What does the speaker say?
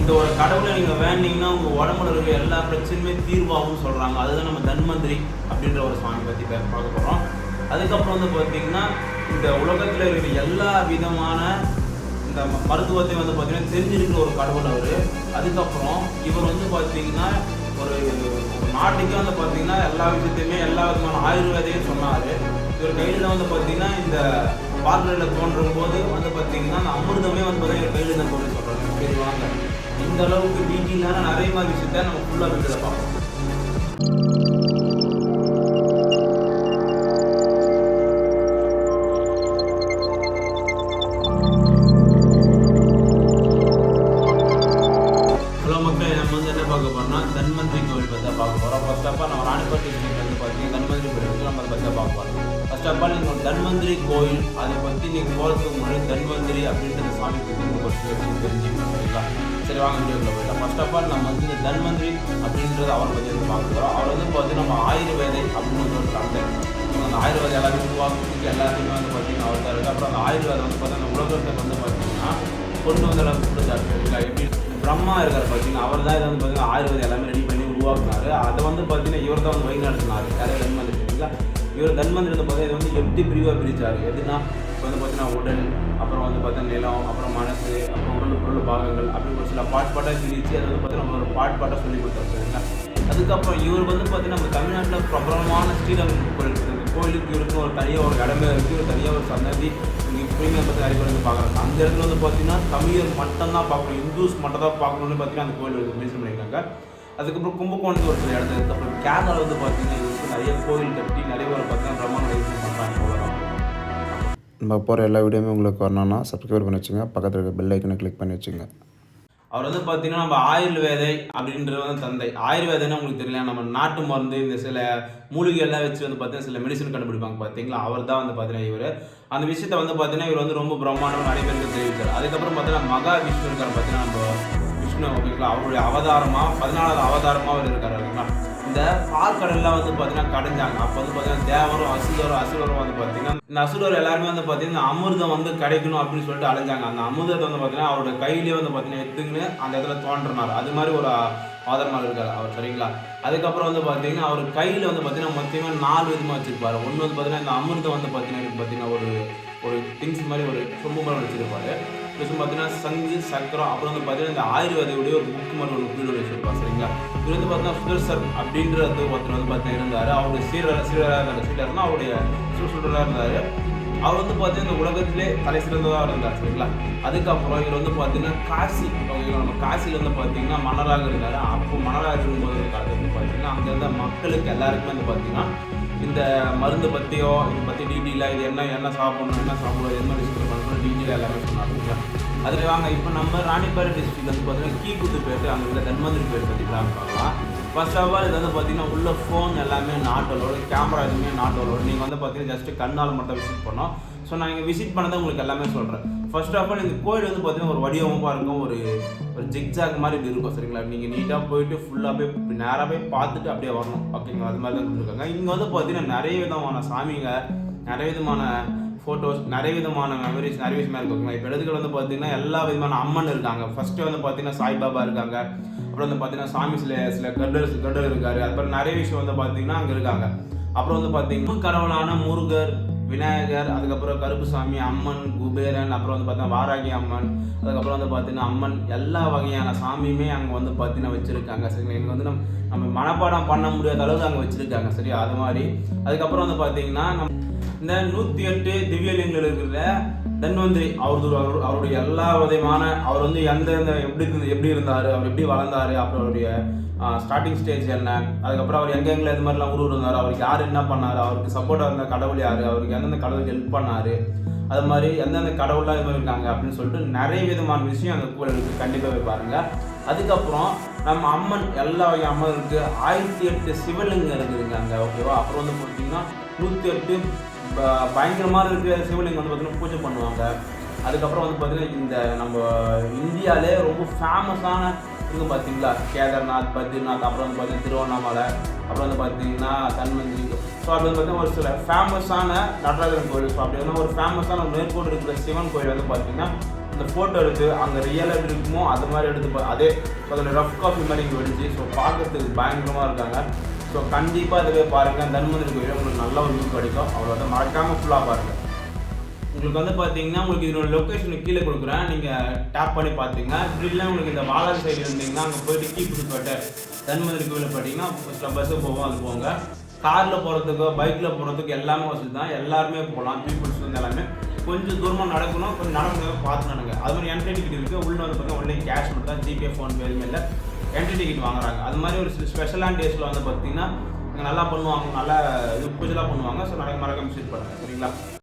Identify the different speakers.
Speaker 1: இந்த ஒரு கடவுளை நீங்கள் வேண்டிங்கன்னா உங்கள் உடம்புல இருக்க எல்லா பிரச்சனையுமே தீர்வாகும்னு சொல்கிறாங்க. அதுதான் நம்ம தன்வந்திரி அப்படின்ற ஒரு சாமி பற்றி பார்க்க போகிறோம். அதுக்கப்புறம் வந்து பார்த்திங்கன்னா இந்த உலகத்தில் இருக்கிற எல்லா விதமான இந்த மருத்துவத்தை வந்து பார்த்திங்கன்னா தெரிஞ்சிருக்கிற ஒரு கடவுள் அவர். அதுக்கப்புறம் இவர் வந்து பார்த்திங்கன்னா ஒரு நாட்டுக்கே வந்து பார்த்திங்கன்னா எல்லா விஷயத்தையுமே எல்லா விதமான ஆயுர்வேதையும் சொன்னார். இவர் கையில் வந்து பார்த்திங்கன்னா இந்த பார்வையில் தோன்றும் போது வந்து பார்த்திங்கன்னா அந்த அமிர்தமே வந்து பார்த்தீங்கன்னா கையில் தான் தோன்றி சொல்கிறாங்க. சரி வாங்க, இந்த அளவுக்கு டீட்டெயிலான நிறைய மாதிரி விஷயத்த நம்ம ஃபுல்லாக வீட்டில் பார்ப்போம். தன்வந்திரி கோவில் பற்றி பார்க்க போகிறோம். ஃபர்ஸ்ட் ஆஃப் ஆல் நம்ம ராணிப்பேட்டை டிஸ்ட்ரிக்ட் வந்து பார்த்தீங்கன்னா தன்வந்திரி கோவில் வந்து நம்ம அதை பற்றி பார்க்க போகிறோம். ஃபர்ஸ்ட் ஆஃப் ஆல் நீங்கள் தன்வந்திரி கோயில் அதை பற்றி நீங்கள் போகிறதுக்கு முன்னாடி தன்வந்திரி அப்படின்ற சாமி பற்றி உங்களுக்கு ஒரு தெரிஞ்சுக்கணும். சரிங்களா? சரி வாங்க வீடியோக்குள்ள போயிடலாம். ஃபர்ஸ்ட் ஆஃப் ஆல் நம்ம வந்து இந்த தன்வந்திரி அப்படின்றது அவரை பற்றி வந்து பார்க்க போகிறோம். அவர் வந்து பார்த்தீங்கன்னா நம்ம ஆயுர்வேதை அப்படின்னு ஒரு தந்தை. அந்த ஆயுர்வேதம் எல்லாத்தையும் உருவாக்குறதுக்கு எல்லாத்தையுமே வந்து பார்த்தீங்கன்னா அவர் தான் இருக்குது. அப்புறம் அந்த ஆயுர்வேதம் வந்து பார்த்தீங்கன்னா உலகத்துக்கு வந்து பார்த்தீங்கன்னா கொண்டு வந்து கொடுத்தாரு. சரிங்களா? எப்படி பிரம்மா இருக்கார் பார்த்தீங்கன்னா அவர் தான் இதை வந்து பார்த்தீங்கன்னா ஆயுர்வேதம் எல்லாமே ரெடி பண்ணி உருவாக்குனாரு. அதை வந்து பார்த்தீங்கன்னா இவர் தான் வந்து வழி நடத்தினார். யாரே தன்வந்திரி. சரிங்களா? இவர் தன்வந்திரி வந்து பார்த்தீங்கன்னா இது வந்து எப்படி பிரிவாக பிரித்தார். எதுனா இப்போ வந்து பார்த்தீங்கன்னா உடல், அப்புறம் வந்து பார்த்தீங்கன்னா நிலம், அப்புறம் மனசு, அப்புறம் உடல் பொருள் பாகங்கள் அப்படி ஒரு சில பாட்டாக பிரித்து அதை வந்து பார்த்தீங்கன்னா ஒரு பாட்டாக சொல்லி கொடுத்தாரு. சரிங்களா? அதுக்கப்புறம் இவர் வந்து பார்த்தீங்கன்னா நம்ம தமிழ்நாட்டில் பிரபலமான ஸ்ரீரங்கம் கோயில் இருக்குது. கோயிலுக்கு இவருக்கு ஒரு தனியாக ஒரு இடமே இருக்குது, ஒரு தனியாக ஒரு சன்னதி இப்படிங்கிற பற்றி நிறைய பேர் வந்து பார்க்குறாங்க. அந்த இடத்துல வந்து பார்த்தீங்கன்னா தமிழர் மட்டும்தான் பார்க்கணும், இந்துஸ் மட்டும் தான் பார்க்கணும்னு பார்த்தீங்கன்னா அந்த கோயில் மென்ஷன் பண்ணியிருக்காங்க. அதுக்கப்புறம் கும்பகோணத்து ஒரு சில இடத்துல இருக்குது. அப்புறம் கேரளாவில் வந்து பார்த்தீங்கன்னா இவருக்கு நிறைய கோயில் கட்டி நிறைய ஒரு பார்த்தீங்கன்னா பிரமாணம் பண்ணுறாங்க. அவ்வளோதான்.
Speaker 2: நம்ம போகிற எல்லா வீடியோமே உங்களுக்கு வரணும்னா சப்ஸ்கிரைப் பண்ணி வச்சுங்க, பக்கத்தில் இருக்க பெல் ஐக்கனை கிளிக் பண்ணி வச்சுங்க.
Speaker 1: அவர் வந்து பார்த்தீங்கன்னா நம்ம ஆயுர்வேதை அப்படின்றது வந்து தந்தை. ஆயுர்வேதைன்னா உங்களுக்கு தெரியல, நம்ம நாட்டு மருந்து இந்த சில மூலிகை எல்லாம் வச்சு வந்து பார்த்தீங்கன்னா சில மெடிசன் கண்டுபிடிப்பாங்க பார்த்தீங்களா, அவர் தான் வந்து பார்த்தீங்கன்னா இவர் அந்த விஷயத்தை வந்து பார்த்தீங்கன்னா இவர் வந்து ரொம்ப பிரம்மாண்டம் நிறைய பேருக்கு தெரிவித்தார். அதுக்கப்புறம் பார்த்தீங்கன்னா மகா விஷ்ணு இருக்கார் பார்த்தீங்கன்னா நம்ம விஷ்ணு ஓகேங்களா, அவருடைய அவதாரமாக 14வது அவதாரமாக அவர் இருக்கார். ஓகேங்களா? இந்த பால்கடல்லாம் வந்து பார்த்தீங்கன்னா கடைஞ்சாங்க. அப்போ வந்து பார்த்தீங்கன்னா தேவரும் அசுரரும் வந்து பார்த்தீங்கன்னா இந்த அசுரர் எல்லாருமே வந்து பார்த்தீங்கன்னா அமிர்தம் வந்து கிடைக்கணும் அப்படின்னு சொல்லிட்டு அலைஞ்சாங்க. அந்த அமிர்தத்தை வந்து பார்த்தீங்கன்னா அவருடைய கையிலேயே வந்து பார்த்தீங்கன்னா எடுத்துக்கின்னு அந்த இடத்துல தோன்றினார். அது மாதிரி ஒரு ஆதாரமாக இருக்கார் அவர். சரிங்களா? அதுக்கப்புறம் வந்து பார்த்தீங்கன்னா அவர் கையில் வந்து பார்த்தீங்கன்னா மொத்தமாக 4 விதமாக வச்சுருப்பார். ஒன்று வந்து பார்த்தீங்கன்னா இந்த அமிர்தம் வந்து பார்த்தீங்கன்னா ஒரு திங்ஸ் மாதிரி ஒரு சொம்பு மாதிரி வச்சுருப்பாரு. ப்ளஸ் பார்த்தீங்கன்னா சங்கு சக்கரம், அப்புறம் வந்து பார்த்தீங்கன்னா இந்த ஆயுர்வேதையுடைய ஒரு புக்கு மாதிரி ஒரு பீரியட் வச்சுருப்பார். சரிங்களா? இது வந்து பார்த்தீங்கன்னா சுதர்சர் அப்படின்றது ஒருத்தர் வந்து பார்த்தீங்கன்னா இருந்தார். அவருடைய சீடராக இருந்தார். சீடர்னா அவருடைய சுடராக இருந்தார். அவர் வந்து பார்த்தீங்கன்னா இந்த உலகத்திலே தலை சிறந்ததாக இருந்தார். சரிங்களா? அதுக்கப்புறம் இவர் வந்து பார்த்தீங்கன்னா காசி, நம்ம காசியில் வந்து பார்த்தீங்கன்னா மன்னராக இருந்தார். அப்போ மன்னராக இருக்கும்போது காலத்தில் வந்து பார்த்தீங்கன்னா அங்கே இருந்த மக்களுக்கு எல்லாருக்குமே வந்து பார்த்தீங்கன்னா இந்த மருந்து பற்றியோ இதை பற்றி டீட்டெயிலாக இது என்ன சாப்பிடணும், என்ன சாப்பிடணும், எது மாதிரி விஷயத்தில் பண்ணணும் டீட்டெயிலாக எல்லாமே சொன்னாங்க. அதில் வாங்க இப்போ நம்ம ராணிப்பேட்டை டிஸ்ட்ரிக்ட் வந்து பார்த்தீங்கன்னா கீக்குத்துப்பேட்டு அங்கே உள்ள தன்வந்திரி பேர் பற்றி தான் பார்க்கலாம். ஃபர்ஸ்ட் ஆஃப் ஆல் இது வந்து பார்த்தீங்கன்னா உள்ள ஃபோன் எல்லாமே நாட்டோட, கேமரா எதுவுமே நாட்டோட. நீங்கள் வந்து பார்த்தீங்கன்னா ஜஸ்ட்டு கண்ணால் மட்டும் விசிட் பண்ணோம். ஸோ நான் இங்கே விசிட் பண்ணதை உங்களுக்கு எல்லாமே சொல்கிறேன். ஃபர்ஸ்ட் ஆஃப் ஆல் இந்த கோயில் வந்து பார்த்தீங்கன்னா ஒரு வடிவமைப்பாக இருக்கும், ஒரு ஜிக்ஜாக் மாதிரி இப்படி இருக்கும். சரிங்களா? நீங்கள் நீட்டாக போயிட்டு ஃபுல்லாக போய் நேராக போய் பார்த்துட்டு அப்படியே வரணும். ஓகேங்களா? அது மாதிரி தான் கொடுத்துருக்காங்க. இங்கே வந்து பார்த்தீங்கன்னா நிறைய விதமான சாமிங்க, நிறைய விதமான ஃபோட்டோஸ், நிறைய விதமான மெமரிஸ், நிறைய விஷயமா இருக்குங்க. இப்போ இடத்துக்கு வந்து பார்த்தீங்கன்னா எல்லா விதமான அம்மன் இருக்காங்க. ஃபஸ்ட்டு வந்து பார்த்தீங்கன்னா சாய்பாபா இருக்காங்க. அப்புறம் வந்து பார்த்தீங்கன்னா சாமி சில கர்டர் இருக்காரு. அதுக்கப்புறம் நிறைய விஷயம் வந்து பார்த்தீங்கன்னா அங்கே இருக்காங்க. அப்புறம் வந்து பார்த்தீங்கன்னா கடவுளான முருகர், விநாயகர், அதுக்கப்புறம் கருப்புசாமி, அம்மன், குபேரன், அப்புறம் வந்து பார்த்தீங்கன்னா வாராகி அம்மன், அதுக்கப்புறம் வந்து பார்த்தீங்கன்னா அம்மன், எல்லா வகையான சாமியுமே அங்கே வந்து பார்த்தீங்கன்னா வச்சுருக்காங்க. சரிங்களா? இங்கே வந்து நம்ம மனப்பாடம் பண்ண முடியாத அளவுக்கு அங்கே வச்சுருக்காங்க. சரியா? அது மாதிரி அதுக்கப்புறம் வந்து பார்த்தீங்கன்னா இந்த 108 திவ்யலிங்கங்கள் இருக்கிற தன்வந்திரி அவருடைய எல்லா விதமான அவர் வந்து எப்படி இருந்தார், அவர் எப்படி வளர்ந்தார், அப்புறம் அவருடைய ஸ்டார்டிங் ஸ்டேஜ் என்ன, அதுக்கப்புறம் அவர் எங்கெங்கே இது மாதிரிலாம் இருந்தார், அவருக்கு யார் என்ன பண்ணார், அவருக்கு சப்போர்ட்டாக இருந்த கடவுள் யார், அவருக்கு எந்தெந்த கடவுளுக்கு ஹெல்ப் பண்ணார், அது மாதிரி எந்தெந்த கடவுளாக இது மாதிரி இருக்காங்க அப்படின்னு சொல்லிட்டு நிறைய விதமான விஷயம் அந்த கோயிலுக்கு கண்டிப்பாக போய் பாருங்கள். அதுக்கப்புறம் நம்ம அம்மன் எல்லா வகை அம்மன் இருக்குது. 1008 சிவலிங்கம் இருக்குதுங்க அங்கே. ஓகேவா? அப்புறம் வந்து பார்த்தீங்கன்னா 108 பயங்கரமாக இருக்கிற சிவலிங்கம் வந்து பார்த்தீங்கன்னா பூஜை பண்ணுவாங்க. அதுக்கப்புறம் வந்து பார்த்தீங்கன்னா இந்த நம்ம இந்தியாவிலே ரொம்ப ஃபேமஸான இருக்குது பார்த்தீங்களா, கேதார்நாத், பத்ரிநாத், அப்புறம் வந்து பார்த்தீங்கன்னா திருவண்ணாமலை, அப்புறம் வந்து பார்த்தீங்கன்னா தன்வந்திரி. ஸோ அப்படி வந்து பார்த்தீங்கன்னா ஒரு சில ஃபேமஸான நடராஜன் கோயில். ஸோ அப்படி வந்து ஒரு ஃபேமஸான மேற்கோடு இருக்கிற சிவன் கோயில் வந்து பார்த்தீங்கன்னா இந்த ஃபோட்டோ எடுத்து அங்கே ரியலாக எப்படி இருக்குமோ அது மாதிரி எடுத்து அதே அதில் ரஃப் காஃபி மாதிரி இங்கே வெடிச்சு. ஸோ பார்க்கறதுக்கு பயங்கரமாக இருக்காங்க. ஸோ கண்டிப்பாக இதை போய் பாருங்கள். தர்மபுரி கோயில் உங்களுக்கு நல்ல ஒரு வியூ கிடைக்கும். அவ்வளோதான், மறக்காமல் ஃபுல்லாக பாருங்கள். உங்களுக்கு வந்து பார்த்தீங்கன்னா உங்களுக்கு இதோட லொக்கேஷன் கீழே கொடுக்குறேன், நீங்கள் டேப் பண்ணி பார்த்தீங்கன்னா. இப்படி இல்லை உங்களுக்கு இந்த வாலார் சைடு இருந்தீங்கன்னா அங்கே போயிட்டு கீப்புப்பேட்டை தர்மபுரி கோயிலில் பார்த்தீங்கன்னா பஸ்ஸு போவோம், அது போங்க. காரில் போகிறதுக்கோ பைக்கில் போகிறதுக்கு எல்லாமே வசதி தான், எல்லாருமே போகலாம். பீப்புள்ஸ் வந்து எல்லாமே கொஞ்சம் தூரமாக நடக்கணும், கொஞ்சம் நடக்கணும், பார்த்து நடங்க. அது மாதிரி என்ட்ரி டிக்கெட் இருக்குது. உள்ள வந்து பார்த்தீங்கன்னா ஒன்லி கேஷ் மட்டும் தான், ஜிபே ஃபோன்பே எதுவுமே இல்லை, என்ட்ரி டிக்கெட் வாங்குறாங்க. அது மாதிரி ஒரு ஸ்பெஷலான டேஸில் வந்து பார்த்தீங்கன்னா நல்லா பண்ணுவாங்க, நல்லா இது பூஜைலாம் பண்ணுவாங்க. ஸோ நிறைய மறக்காம விசிட் பண்ணுங்கள், சரிங்களா?